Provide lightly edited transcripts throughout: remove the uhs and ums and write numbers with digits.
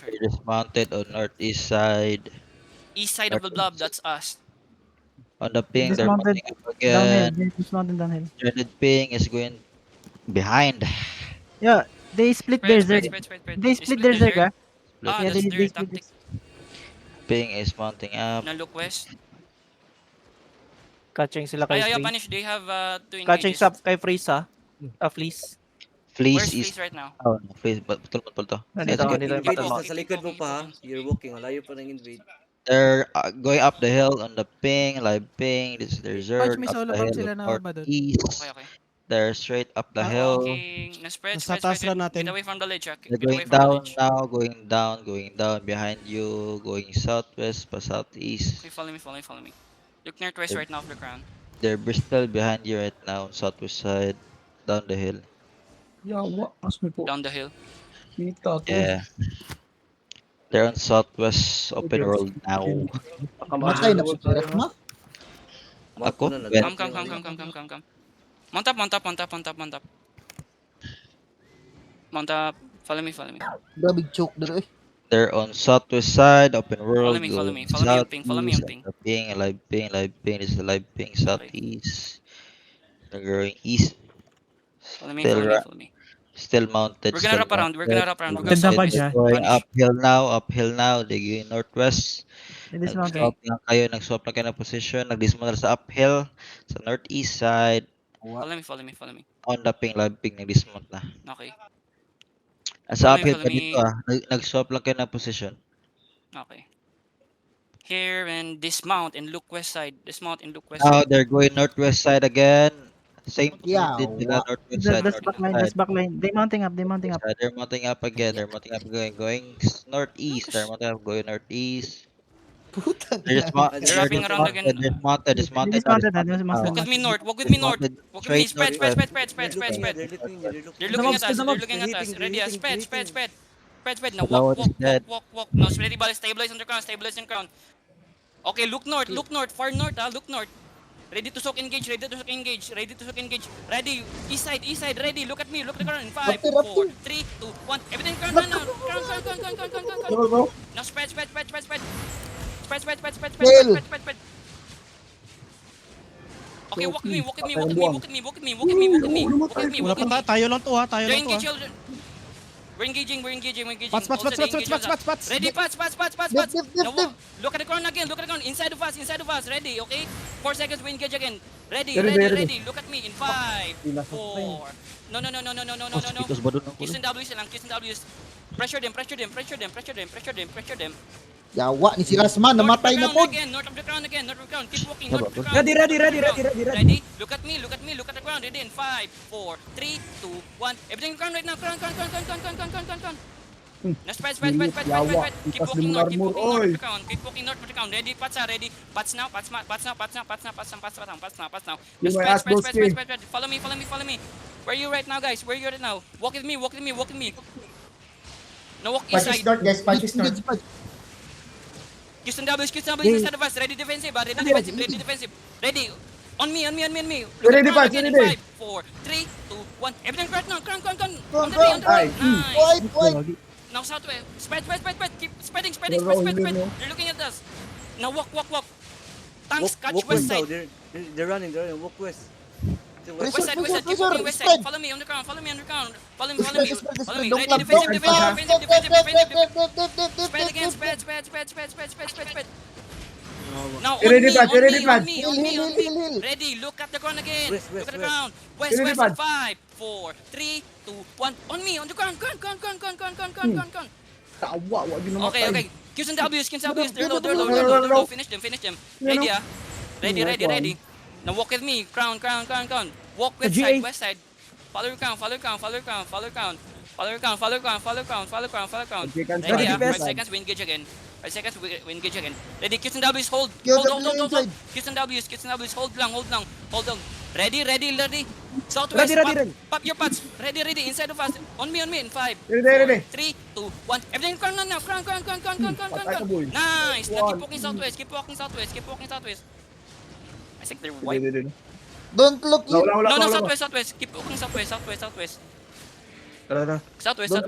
They dismounted on northeast side. East side of the blob, that's us. On the ping, they're Dismounted mounting up downhill. again. They dismounted downhill. Dreaded ping is going behind. Yeah, they split Spread, their spread, Zerg. spread, spread, spread. They They split split their their Zerg, Zerg. ah. Ah, Yeah, that's they their split tactic. this. Ping is mounting up. Na look west. Catching sila kay Ay, Free. punish. They have two Catching engages. sa kay Freeze ha. Fleece. Fleece Where's is... Fleece right now? Oh, no, Fleece. Putol to. Nandito, Sige. nandito yung Invade battle is mo. nasa likod mo pa ha. You're walking, malayo pa ng invade. They're going up the hill on the ping, live ping. This is their Punch, Zerg. may Up solo the bomb hill sila of na ba doon? northeast. Okay, okay. They're straight up the hill. Walking. Na-spread, Nasa spread, taas spread. lang natin. Get away from the ledge, ah. They're Get away going from the down ledge. now, going down behind you, going southwest pa southeast. Okay, follow me, follow me, follow me. Look northwest right now of the crown. They're Bristol behind you right now, southwest side, down the hill. Yawa, asmi po. Down the hill. Kita to. Yeah. They're on southwest open world now. Matay na si Perek ma. Ako? na Well, Come. Mount up, mount up, mount up, mount up, mount up. Mount up. Follow me, follow me. Grabe choke dere. They're on southwest side, open world. Follow me, follow me. going Follow me on ping, follow me on southeast, ping. Live ping. This is the live ping, southeast. They're going east. Follow me, Still, follow me, follow me. still mounted. We're gonna still wrap around, we're mounted. gonna wrap around. We're Ganda gonna pa side siya. west. Going Punish. uphill now. They're going northwest. They dismounted. Nag-swap lang kayo ng position. Nag-dismantle sa uphill. Sa northeast side. Follow me, follow me, follow me. On the ping, live ping. Nag-dismount na. Okay, Sa Follow me, uphill follow pa me. dito Nag-swap lang kayo ng position. okay. Here and dismount and look west side. Dismount and look west Now side. they're going northwest side again. Same Yeah, did nila northwest side. That's backline. That's backline. They mounting up. They mounting up. They're mounting up again. They're mounting up going northeast. They're mounting up going northeast. Puta They're na. They're wrapping around again. They're dismounted. They dismounted. They dismounted. Walk with me north, walk with me north. Walk with me, spread. They're looking, Spread. they're looking. They're looking at us, they're looking at us. Ready, spread. Now walk. Now spread ball, stabilize on the ground, Okay, look north, far north, look north. Ready to soak engage. Ready, east side, ready. Look at me, look at the ground. In 5, 4, 3, 2, 1. Everything ground now. Ground. Bro, bro. Now spread. Kill. Okay, walk with me. Wala pa tayo lang to ha. Tayo They're lang to engaged, ha. children. We're engaging. Pats. Also, they engage on us. Ready, pats. Dip. Now, look at the ground again. Inside of us. Ready, okay? 4 seconds, we engage again. Ready. Look at me in 5, 4. No. Because ba doon ang Qs and Ws lang. Pressure them. Yawa ni si Rasman namatay na po. North of the crown again. Keep walking. Tama North of the ba? crown. Ready. Ready? Look at me. Look at the ground. Ready in 5, 4, 3, 2, 1. Everything ground right now. Crown. Now spread. Keep walking north of the crown. Ready? Pats ready. Pats now. Now. Now spread. Follow me. Where are you right now, guys? Walk with me. Now walk inside. Punch is north. Qs and Ws inside of us. Ready defensive. Ready. On me. Look Ready, at the ground Patch, again in ready. 5, 4, 3, 2, 1. Everything right now. Crown. On the Crown. right. Nice. Wait. Now southwest. Spread. Keep spreading. They're They're looking at us. Now walk. Tanks catch Walk west west now. side. They're running. Walk west. West side. Keep Pressure. walking west side. Follow me on the ground. Follow me. Follow me. Ready, Don't defensive. clap. Spread again. Spread. Now Ready, Pat, on me. Hill. Ready, look at the ground again. West, Look at the west. ground. West, Ready, west, Pat. 5, 4, 3, 2, 1. On me, on the ground. Gun. Tawa, wag yun namatay. Okay. Qs and Ws. They're low. Finish them. Ready, Ready. Now walk with me. Crown. Walk west side. Follow your count. Ready, 5 seconds, we engage again. Ready, Qs and Ws, hold. inside. Qs and Ws, hold lang. Ready. Southwest, Ready. pop your pats. Ready, inside of us. On me, in 5, Ready. 3, 2, 1. Everything crown now. Crown. Patay ka, boy. Nice. Now One. keep walking southwest. I think they're white. Don't look you. No, southwest. Keep walking southwest. Don't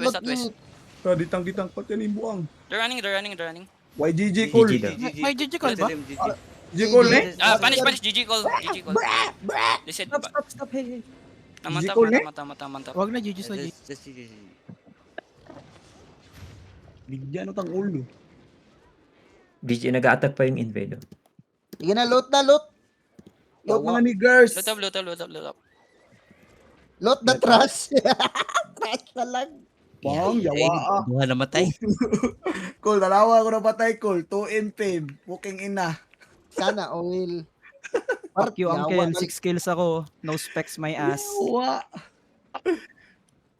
look Southwest. you. Ditang-ditang pati ni buang. They're running. YGG call. GG daw. May GG call ba? Tell him, GG. GG call eh. Punish, GG call. They said, Stop, hey. mantap. Wag na GG sa GG. Just GG. Bigyan no tang ulo. GG, nag-a-attack pa yung invade. Sige na, loot na, loot. Load mga niggers. Loot up. Loot the trash. Trash na lang. Bang, yawa ah. Duha namatay. Call, dalawa ako na patay, Call. 2 in fame. Booking ina. Sana oil. Fuck you, Yawa uncle. ka- 6 kills ako. No specs my ass. Yawa.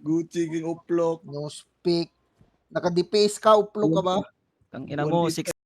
Gucci king uplok. No speak. Naka-depace ka, uplo ka ba? Ang ina mo, 6